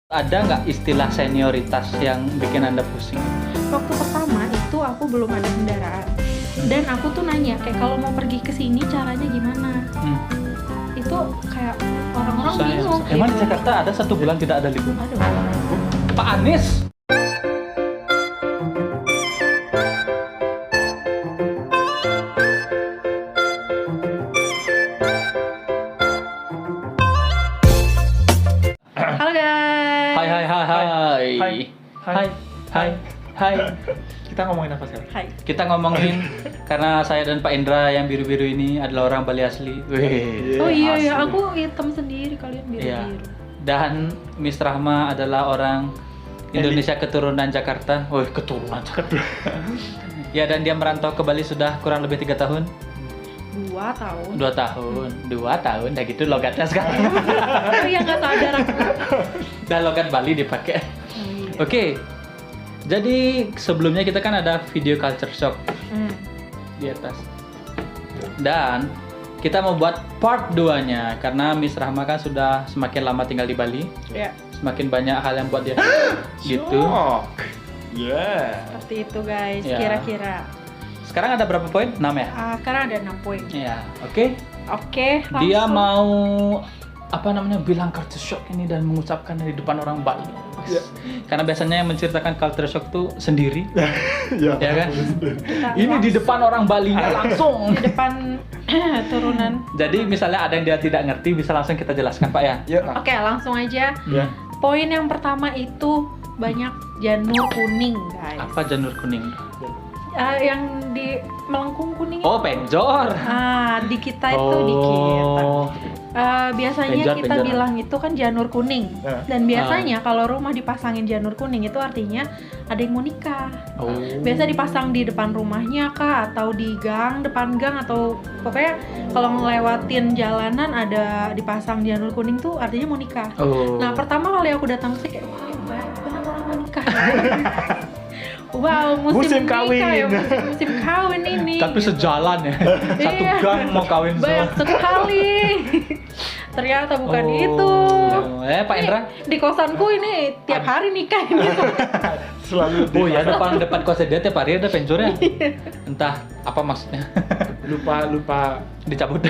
Ada nggak istilah senioritas yang bikin Anda pusing? Waktu pertama itu aku belum ada kendaraan dan aku tuh nanya kayak kalau mau pergi ke sini caranya gimana. Itu kayak orang-orang bingung. Emang di gitu. Jakarta ada 1 bulan tidak ada libur? Aduh. Pak Anies. Halo guys. Hai hai hai hai. Hai. Hai hai hai. Kita ngomongin apa sekarang? Hai. Kita ngomongin karena saya dan Pak Indra yang biru-biru ini adalah orang Bali asli. Wih. Oh iya ya, asli. aku hitam sendiri, kalian Iya. biru-biru. Dan Miss Rahma adalah orang Indonesia keturunan Jakarta. Wih, keturunan Jakarta. Ya, dan dia merantau ke Bali sudah kurang lebih 3 tahun. 2 tahun. 2 tahun. 2 tahun. Dah gitu logatnya sekarang. Oh iya, nggak sadar aku. Dan logat Bali dipakai. Oh, iya. Oke. Jadi sebelumnya kita kan ada video culture shock di atas. Dan kita mau buat part 2-nya karena Miss Rahma kan sudah semakin lama tinggal di Bali. Ya, Semakin banyak hal yang buat dia gitu. Shock. Yeah. seperti itu guys, Ya. kira-kira. Sekarang ada berapa poin? 6 ya? Sekarang ada 6 poin. Iya, oke. Oke, langsung. Dia mau apa namanya bilang culture shock ini dan mengucapkan di depan orang Bali. Ya. Karena biasanya yang menceritakan culture shock tuh sendiri, Ya. ya kan? Kita Ini di depan orang Balinya langsung. di depan turunan. Jadi misalnya ada yang dia tidak ngerti, bisa langsung kita jelaskan Pak ya. Ya. Oke, langsung aja. Ya. Poin yang pertama itu banyak janur kuning, guys. Apa janur kuning? Yang di melengkung kuning. Oh, penjor. Di kita itu dikit. Biasanya Penjor, kita penjor. bilang itu kan janur kuning. Ya. Dan biasanya kalau rumah dipasangin janur kuning itu artinya ada yang mau nikah. Oh. Biasa dipasang di depan rumahnya kah, atau di gang, depan gang, atau pokoknya kalau ngelewatin jalanan ada dipasang janur kuning tuh artinya mau nikah. Oh. Nah, pertama kali aku datang sih kayak benar orang mau nikah. Wow, Musim nikah ya, kawin. musim kawin ini. Tapi gitu. sejalan ya. Satu Iya. gang mau kawin Banyak semua. sekali. Ternyata bukan Oh. itu. Pak Indra. Di kosanku ini tiap hari nikah ini. Selalu Oh ya, depan kosnya dia tiap hari ada penjornya. Entah apa maksudnya. lupa Dicabut.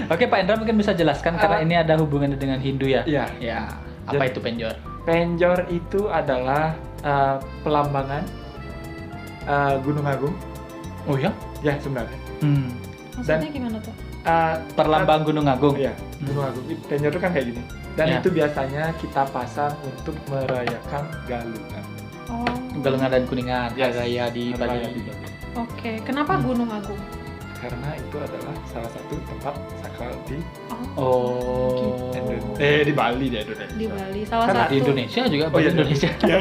Oke, Pak Indra mungkin bisa jelaskan karena ini ada hubungannya dengan Hindu ya. Iya. Ya. Apa itu penjor? Penjor itu adalah pelambangan Gunung Agung. Oh ya? Ya sebenarnya. Maksudnya gimana tuh? Perlambang Gunung Agung. Iya, Gunung Agung. Penjor itu kan kayak gini. Dan Ya. itu biasanya kita pasang untuk merayakan galungan. Oh. Galungan dan Kuningan, Yes. hari raya di Raya Bali. di Bali. Oke, kenapa Gunung Agung? Karena itu adalah salah satu tempat sakral di Oh. di Bali di Indonesia. Di Bali. Salah Kan satu. Di Indonesia juga, Oh iya, Indonesia. Ya.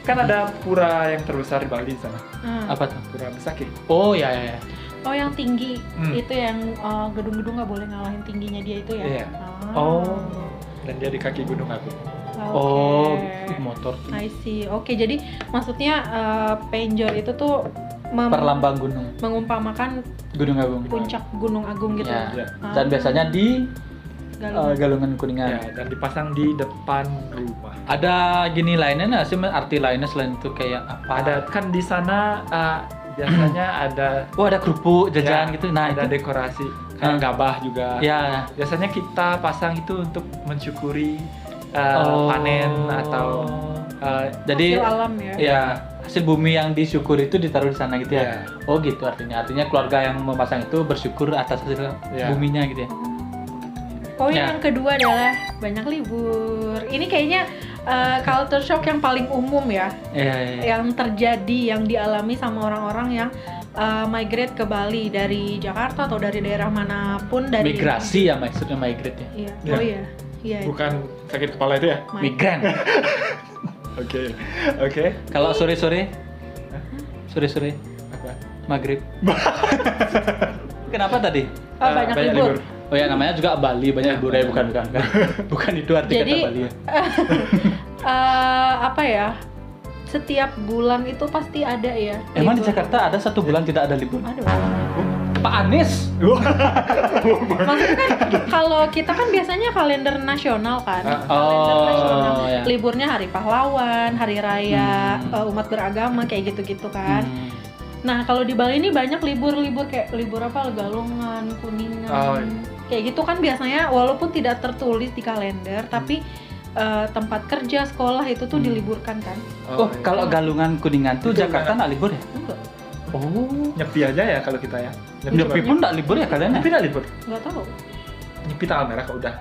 Kan ada pura yang terbesar di Bali di sana. Apa tuh? Pura Besaki. Oh ya ya. Ya. Oh, yang tinggi Hmm. itu yang gedung-gedung nggak boleh ngalahin tingginya dia itu ya? Iya. Oh. Dan dia di kaki Gunung Agung. Oh, Oke. motor. I see. Oke, jadi maksudnya penjor itu tuh Perlambang gunung, mengumpamakan Gunung Agung. puncak Gunung Agung gitu. Ya. Ya. Dan biasanya di Galungan. Galungan Kuningan. Ya, dan dipasang di depan rumah. Ada gini lainnya nggak sih, arti lainnya selain itu kayak apa? Ada kan di sana biasanya ada Oh, ada kerupuk jajan ya, gitu. Nah, ada itu. dekorasi kayak gabah juga. Ya. Biasanya kita pasang itu untuk mensyukuri Oh. panen atau Jadi Hasil alam ya. ya hasil bumi yang disyukur itu ditaruh di sana gitu ya. Ya. Oh gitu artinya. Artinya keluarga yang memasang itu bersyukur atas hasil Ya. buminya gitu ya. Poin Ya. yang kedua adalah banyak libur. Ini kayaknya culture shock yang paling umum ya, Iya. yang terjadi, yang dialami sama orang-orang yang migrate ke Bali dari Jakarta atau dari daerah manapun dari Migrasi ya maksudnya migrate ya. Iya. Ya. Oh iya. Iya. bukan sakit kepala itu ya? Migran. Oke. Oke. Kalau sore-sore? Sore-sore Apa? maghrib. Kenapa tadi? Banyak libur. Oh ya namanya juga Bali banyak Ya, libur ya bukan. Bukan itu arti Jadi kata Bali ya. Apa ya? Setiap bulan itu pasti ada ya. Emang di libur. Jakarta ada 1 bulan tidak ada libur? Aduh. Pak Anies. Maksudnya kan kalau kita kan biasanya kalender nasional kan. Kalender Oh. nasional liburnya hari pahlawan, hari raya umat beragama kayak gitu-gitu kan. Nah kalau di Bali ini banyak libur-libur kayak libur apa, Galungan, Kuningan, kayak gitu kan biasanya walaupun tidak tertulis di kalender tapi tempat kerja, sekolah itu tuh diliburkan kan. Kalau Galungan, Kuningan tuh Itu Jakarta nggak libur ya? Enggak, Nyepi aja ya kalau kita ya. Nyepi pun nggak libur ya kalian ya? Nyepi nggak libur. nggak tahu. Nyepi tanggal merah kok udah.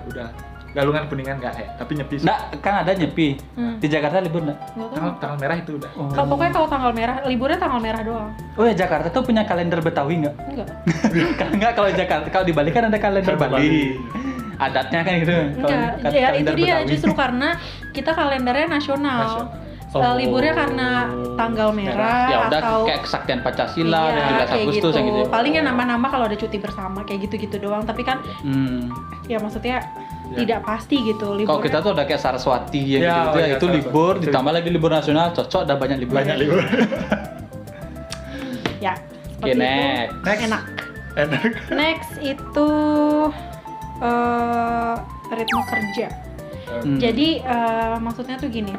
Galungan, Kuningan nggak ya, tapi nyepi. Nggak, kan ada Nyepi. Di Jakarta libur nggak? Nggak tahu. Tanggal merah itu udah. Pokoknya kalau tanggal merah, liburnya tanggal merah doang. Oh ya, Jakarta tuh punya kalender Betawi nggak? Enggak. Enggak, kalau Jakarta, kalau di Bali kan ada kalender Bali. Adatnya kan gitu. Enggak, ya itu dia justru karena kita kalendernya nasional. Liburnya karena tanggal merah Ya udah atau kayak kesaktian Pancasila dan 17 kayak Agustus gitu. yang gitu. Paling yang nambah-nambah kalau ada cuti bersama kayak gitu-gitu doang. Tapi kan ya maksudnya tidak pasti gitu liburnya. Kalau kita tuh udah kayak Saraswati yang Ya, gitu-gitu ya, itu Saraswati. libur ditambah lagi libur nasional, cocok, ada banyak libur. Banyak libur. Ya, Oke, seperti next. itu. Enak. Next itu ritme kerja. Jadi maksudnya tuh gini.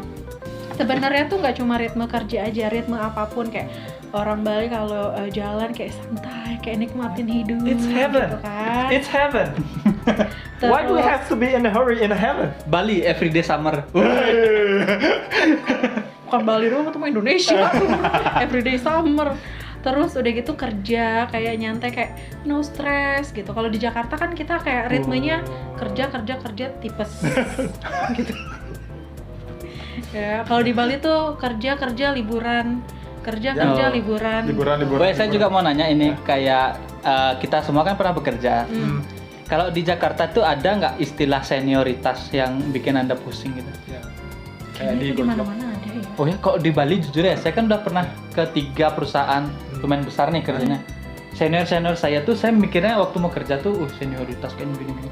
Sebenarnya tuh nggak cuma ritme kerja aja, ritme apapun kayak orang Bali kalau jalan kayak santai, kayak nikmatin hidup. It's heaven. Gitu kan. It's heaven. Why do we have to be in a hurry in heaven? Bali everyday summer. Bukan Bali doang, itu mah Indonesia. Everyday summer. Terus udah gitu kerja kayak nyantai, kayak no stress gitu. Kalau di Jakarta kan kita kayak ritmenya kerja tipes gitu. Ya, kalau di Bali tuh kerja liburan, kerja liburan. Liburan. Saya juga mau nanya ini kayak kita semua kan pernah bekerja. Kalau di Jakarta tuh ada nggak istilah senioritas yang bikin Anda pusing gitu? Ya. Kayak Kayaknya di itu di Goldblum. mana-mana ada ya. Oh ya, kok di Bali jujur ya, saya kan udah pernah ke 3 perusahaan lumayan besar nih kerjanya. Senior saya tuh, saya mikirnya waktu mau kerja tuh, senioritas kayak gini.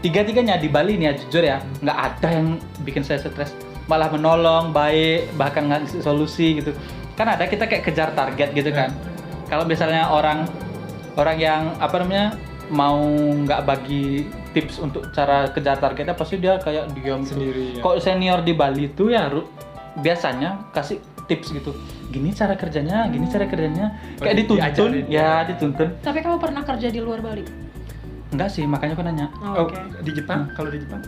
3-tiganya di Bali nih ya, jujur ya, nggak ada yang bikin saya stres. Malah menolong, baik, bahkan ngasih solusi gitu. Kan ada kita kayak kejar target gitu kan. Kalau misalnya orang yang apa namanya mau nggak bagi tips untuk cara kejar targetnya, pasti dia kayak diam Sendiri, ya. Kok senior di Bali itu ya biasanya kasih tips gitu. Gini cara kerjanya, kayak dituntun, diajarin. ya dituntun. Tapi kamu pernah kerja di luar Bali? Enggak sih, makanya aku nanya. Oh, Oke. di Jepang? Kalau di Jepang?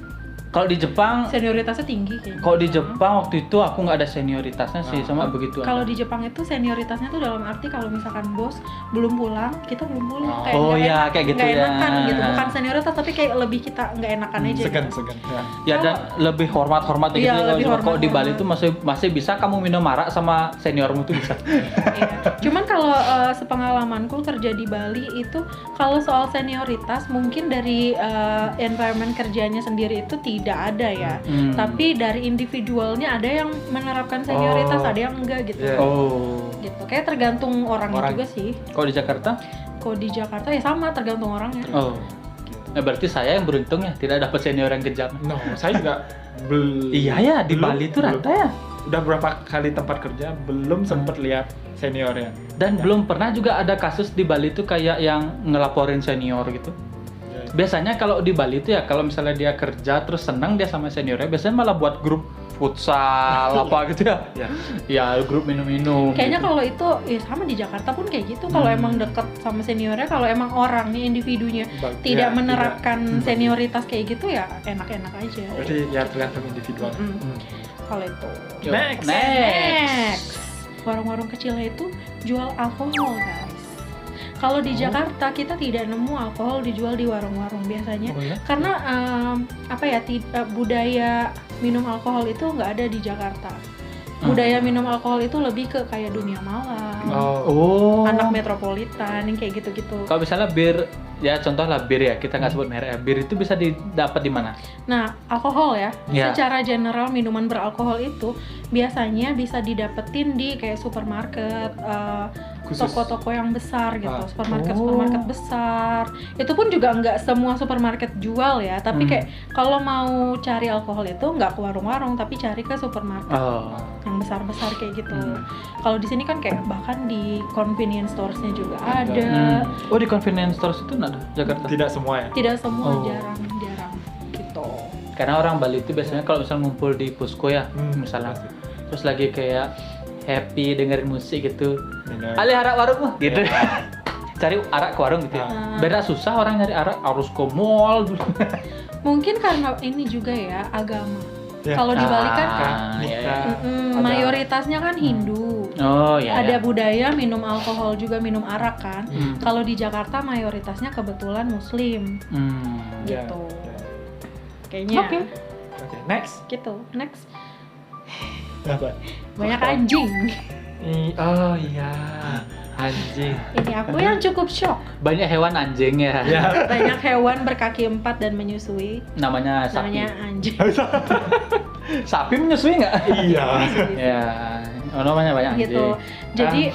Kalau di Jepang, Senioritasnya tinggi kayaknya. kalau di Jepang waktu itu aku nggak ada senioritasnya sih, sama begitu. Kalau di Jepang itu senioritasnya tuh dalam arti kalau misalkan bos belum pulang, kita belum pulang. Kayak Oh nggak ya, enak, kayak gitu nggak ya. enakan gitu. Bukan senioritas tapi kayak lebih kita nggak enakan aja. Segan. gitu. Ya dan lebih hormat gitu. Iya, Kalau lebih kalau di Bali hormat. tuh masih bisa kamu minum arak sama seniormu tuh bisa. Iya. Cuman kalau sepengalamanku kerja di Bali itu kalau soal senioritas mungkin dari environment kerjanya sendiri itu tidak ada ya. Tapi dari individualnya ada yang menerapkan senioritas, ada yang enggak gitu. Yeah. Oh. Gitu. Kayak tergantung orangnya juga sih. Kalau di Jakarta? Kalau di Jakarta ya sama, tergantung orangnya. Oh. Berarti saya yang beruntung ya, tidak dapat senior yang kejam. No, saya juga Iya ya, di Bali itu rata ya. Udah berapa kali tempat kerja belum sempet lihat seniornya. Dan belum pernah juga ada kasus di Bali itu kayak yang ngelaporin senior gitu. Biasanya kalau di Bali itu ya, kalau misalnya dia kerja terus senang dia sama seniornya, biasanya malah buat grup futsal apa gitu ya. Ya grup minum-minum. Kayaknya gitu. kalau itu ya sama di Jakarta pun kayak gitu. Kalau emang deket sama seniornya, kalau emang orangnya individunya tidak menerapkan senioritas kayak gitu ya enak-enak aja. Berarti ya tergantung individual. Kalau itu. Next. Warung-warung kecilnya itu jual alkohol, guys. Kalau di Jakarta kita tidak nemu alkohol dijual di warung-warung biasanya, karena budaya minum alkohol itu nggak ada di Jakarta. Budaya minum alkohol itu lebih ke kayak dunia malam, anak metropolitan yang kayak gitu-gitu. Kalau misalnya bir, ya contohlah bir ya, kita nggak sebut merek ya, bir itu bisa didapat di mana? Nah, alkohol ya, Ya. secara general minuman beralkohol itu biasanya bisa didapetin di kayak supermarket, toko-toko yang besar gitu, supermarket besar. Itu pun juga nggak semua supermarket jual ya, tapi kayak kalau mau cari alkohol itu nggak ke warung-warung, tapi cari ke supermarket yang besar-besar kayak gitu. Kalau di sini kan kayak bahkan di convenience stores-nya juga ada. Oh, di convenience stores itu nggak ada Jakarta? Tidak semua ya. Tidak semua, jarang gitu. Karena orang Bali itu biasanya kalau misal ngumpul di Pusko ya, misalnya, terus lagi kayak happy dengerin musik gitu, Ali arak warung gitu. Cari arak ke warung gitu ya. Beda susah orang nyari arak, harus ke mall dulu. Mungkin karena ini juga ya, agama. Kalau di Bali kan mayoritasnya kan Hindu. Oh iya. Ada budaya minum alkohol juga, minum arak kan. Kalau di Jakarta mayoritasnya kebetulan Muslim. Gitu. Kayaknya. Oke, next. Gitu. Next. Apa? Banyak anjing. Oh iya, anjing. Ini aku yang cukup shock. Banyak hewan anjing ya. Banyak hewan berkaki 4 dan menyusui. Namanya sapi. Namanya anjing. Sapi menyusui nggak? Iya. Ya, namanya banyak anjing. Gitu. Jadi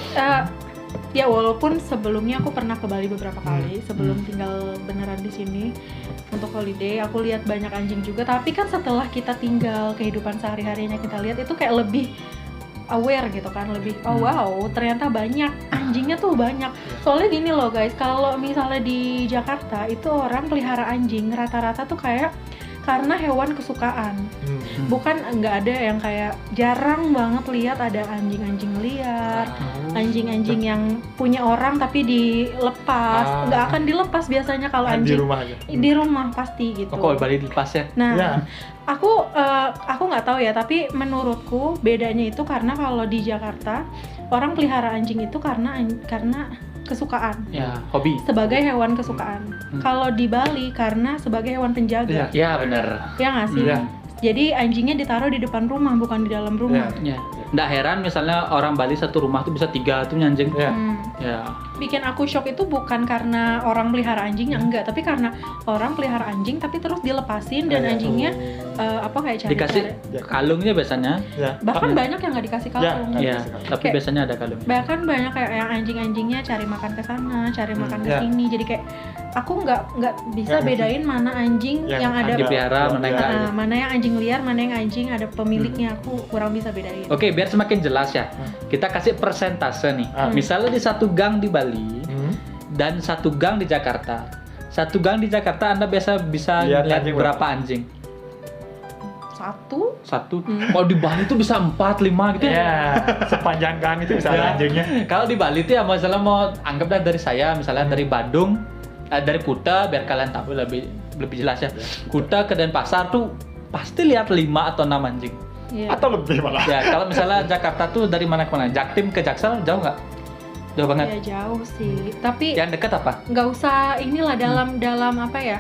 ya walaupun sebelumnya aku pernah ke Bali beberapa kali sebelum tinggal beneran di sini untuk holiday, aku lihat banyak anjing juga. Tapi kan setelah kita tinggal kehidupan sehari-harinya kita lihat itu kayak lebih aware gitu kan, lebih wow ternyata banyak anjingnya tuh banyak. Soalnya gini loh guys, kalau misalnya di Jakarta itu orang pelihara anjing rata-rata tuh kayak karena hewan kesukaan, bukan nggak ada yang kayak jarang banget lihat ada anjing-anjing liar, anjing-anjing yang punya orang tapi dilepas, nggak akan dilepas biasanya kalau anjing di rumah aja. Di rumah pasti gitu. Oh, kalau Bali dilepas ya? Nah, aku nggak tahu ya, tapi menurutku bedanya itu karena kalau di Jakarta orang pelihara anjing itu karena kesukaan. Ya, hobi. Sebagai hewan kesukaan. Kalau di Bali karena sebagai hewan penjaga. Ya, benar. Ya nggak sih? Jadi anjingnya ditaruh di depan rumah, bukan di dalam rumah. Ya. Nggak heran misalnya orang Bali satu rumah tuh bisa 3 tuh anjing. Ya. Bikin aku shock itu bukan karena orang pelihara anjingnya, enggak, tapi karena orang pelihara anjing tapi terus dilepasin dan anjingnya kayak cari dikasih kalungnya biasanya. Bahkan banyak yang nggak dikasih kalung. Iya, tapi biasanya ada kalungnya. Bahkan banyak kayak yang anjing-anjingnya cari makan ke sana, cari makan ke sini. Jadi kayak aku nggak bisa bedain mana anjing yang ada dipelihara, mana yang anjing liar, mana yang anjing ada pemiliknya. Aku kurang bisa bedain. Oke, biar semakin jelas ya, kita kasih persentase nih. Misalnya di satu gang di Bali dan satu gang di Jakarta. Satu gang di Jakarta Anda biasa bisa lihat berapa anjing? Satu. Kalau di Bali tuh bisa 4, 5 gitu. Ya, sepanjang gang itu bisa ada anjingnya. Kalau di Bali tuh ya misalnya mau anggaplah dari saya, misalnya dari Bandung, dari Kuta, biar kalian tahu lebih jelas ya. Kuta ke Denpasar tuh pasti lihat 5 atau 6 anjing. Atau lebih malah. Ya, kalau misalnya Jakarta tuh dari mana ke mana? Jaktim ke Jaksel jauh nggak? Jauh banget. Ya jauh sih. Tapi yang dekat apa? Nggak usah inilah dalam apa ya?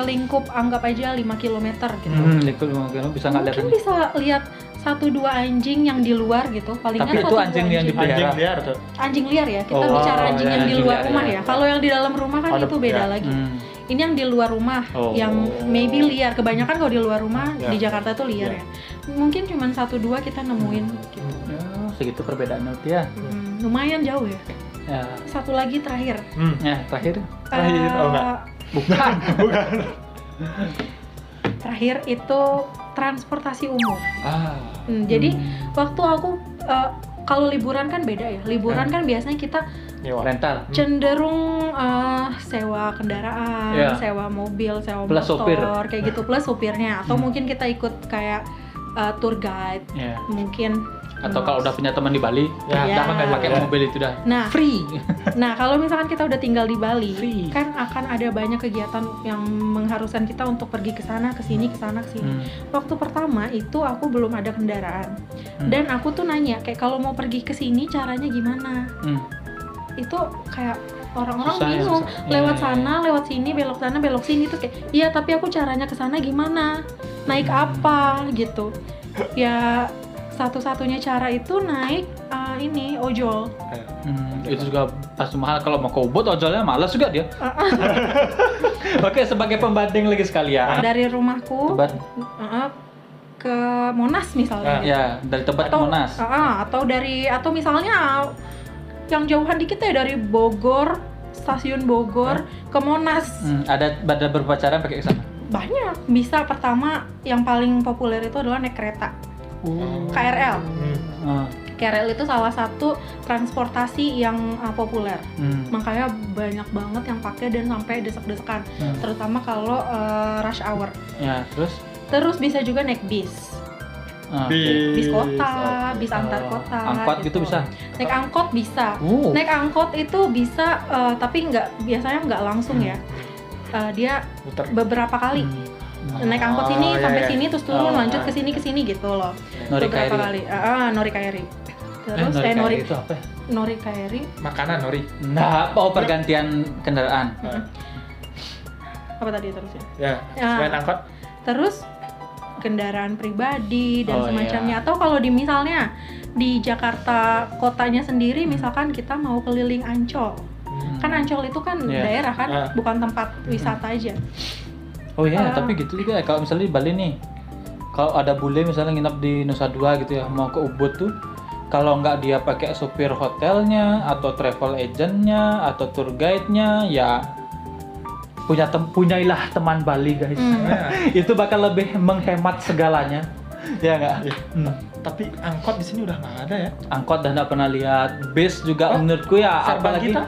Lingkup anggap aja 5 km gitu. Lingkup 5 km bisa nggak lihat? Mungkin bisa lihat 1-2 anjing yang di luar gitu. Paling tapi itu anjing yang dipelihara. Anjing liar ya. Kita bicara anjing yang di luar rumah ya. Kalau yang di dalam rumah kan itu beda lagi. Ini yang di luar rumah, yang maybe liar. Kebanyakan kalau di luar rumah di Jakarta tuh liar ya. Mungkin cuma 1-2 kita nemuin gitu. Segitu perbedaan nanti ya. Lumayan jauh ya. Satu lagi terakhir. Terakhir. Enggak. Bukan. Terakhir itu transportasi umum. Jadi waktu aku kalau liburan kan beda ya. Liburan kan biasanya kita rental. Cenderung sewa kendaraan, sewa mobil, sewa plus motor, supir. kayak gitu plus supirnya. Atau mungkin kita ikut kayak tour guide, mungkin. Atau kalau udah punya teman di Bali, jangan pakai mobil itu dah. Nah, free. Nah, kalau misalkan kita udah tinggal di Bali, kan akan ada banyak kegiatan yang mengharuskan kita untuk pergi ke sana, ke sini, ke sana, ke sini. Waktu pertama itu aku belum ada kendaraan. Dan aku tuh nanya, kayak kalau mau pergi ke sini caranya gimana? Itu kayak orang-orang bingung, lewat sana, lewat sini, belok sana, belok sini tuh kayak, iya tapi aku caranya ke sana gimana? Naik apa gitu? Ya satu-satunya cara itu naik ini ojol. Itu juga pasti mahal. Kalau mau ke Ubud ojolnya malas juga dia. Oke, sebagai pembanding lagi sekalian. Dari rumahku ke Monas misalnya. Ya, dari tempat ke Monas. Atau misalnya yang jauhan dikit ya dari Bogor, stasiun Bogor ke Monas. Ada beberapa cara pakai ke sana. Banyak. Bisa pertama yang paling populer itu adalah naik kereta. KRL. KRL itu salah satu transportasi yang populer. Makanya banyak banget yang pakai dan sampai desek-desekan. Terutama kalau rush hour. Ya, Terus bisa juga naik bis. Bis kota, bis antar kota. Angkot gitu bisa. Naik angkot bisa. Naik angkot itu bisa, tapi biasanya nggak langsung ya. Dia Muter. beberapa kali. Naik angkot sini sampai sini terus turun lanjut ke sini gitu loh. Beberapa kali. Norikaeri. Terus Norikaeri itu apa? Norikaeri Makanan nori. Nah, pergantian kendaraan. apa tadi terusnya? Ya, selain angkot. Terus kendaraan pribadi dan Oh, semacamnya. Atau kalau misalnya di Jakarta kotanya sendiri, misalkan kita mau keliling Ancol. Kan Ancol itu kan daerah kan, bukan tempat wisata aja. Oh iya, tapi gitu juga ya. Kalau misalnya di Bali nih, kalau ada bule misalnya nginep di Nusa Dua gitu ya, mau ke Ubud tuh, kalau nggak dia pakai supir hotelnya atau travel agentnya atau tour guide-nya, ya punyailah teman Bali guys. Itu bakal lebih menghemat segalanya. Ya nggak? Tapi angkot di sini udah nggak ada ya. Angkot dah nggak pernah lihat. Bis juga menurutku ya, apalagi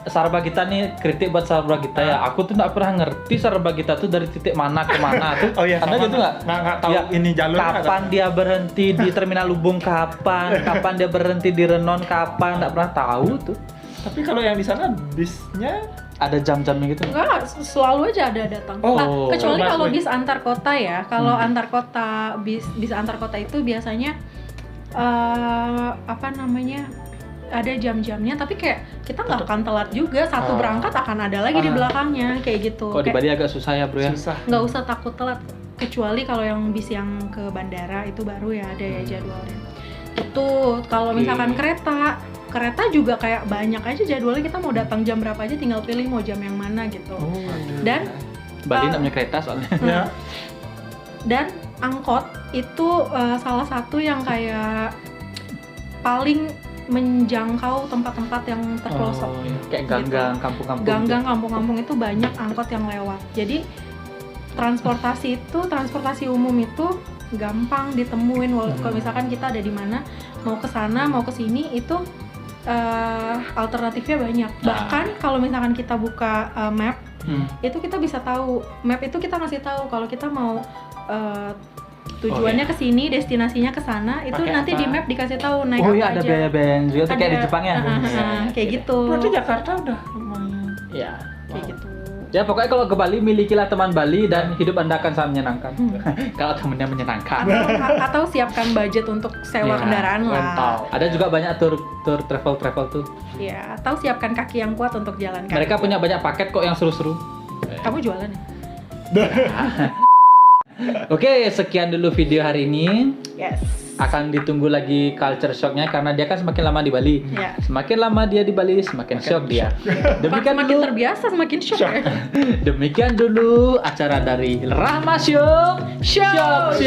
Sarabagita nih, kritik buat Sarabagita ya. Aku tuh nggak pernah ngerti Sarabagita tuh dari titik mana ke mana tuh. Oh iya, Anda gitu nggak? Nggak tahu Ya, ini jalurnya. kapan dia berhenti di Terminal Lubung, kapan dia berhenti di Renon, kapan, nggak pernah tahu tuh. Tapi kalau yang di sana bisnya Ada jam-jamnya gitu. Enggak, selalu aja ada datang. Kecuali kalau bis antar kota ya. Kalau antar kota, bis antar kota itu biasanya ada jam-jamnya, tapi kayak kita nggak akan telat juga. Satu berangkat akan ada lagi di belakangnya kayak gitu. Kok di Bali agak susah ya bro ya? susah. Nggak usah takut telat. Kecuali kalau yang bis yang ke bandara itu baru ya ada ya jadwalnya. Itu kalau misalkan kereta juga kayak banyak aja jadwalnya, kita mau datang jam berapa aja tinggal pilih mau jam yang mana gitu. Dan Bali namanya kereta soalnya. Dan angkot itu salah satu yang kayak paling menjangkau tempat-tempat yang terpelosok. Kayak ganggang kampung-kampung. Ganggang kampung-kampung itu banyak angkot yang lewat. Jadi transportasi umum itu gampang ditemuin. Kalau misalkan kita ada di mana, mau ke sana, mau ke sini, itu alternatifnya banyak. Bahkan kalau misalkan kita buka map, itu kita bisa tahu. Map itu kita ngasih tahu kalau kita mau tujuannya ke sini, destinasinya ke sana, itu pakai nanti apa? di map dikasih tahu naik Oh apa iya, aja. ada biaya-biaya juga tuh kayak di Jepang ya. Kayak gitu. Berarti Jakarta udah lumayan. Iya. Kayak gitu. Ya pokoknya kalau ke Bali, milikilah teman Bali dan hidup Anda akan sangat menyenangkan. Kalau temennya menyenangkan. Atau siapkan budget untuk sewa kendaraan lah. Mantap. Ada juga banyak tour travel tuh. Ya, atau siapkan kaki yang kuat untuk jalan kaki. Mereka punya banyak paket kok yang seru-seru. Kamu jualan ya? Oke, sekian dulu video hari ini. Yes. Akan ditunggu lagi culture shocknya karena dia kan semakin lama di Bali. Ya. Semakin lama dia di Bali, semakin shock dia. Demikian Semakin dulu. terbiasa, semakin shock ya. Demikian dulu acara dari Rahma Shock. Shock.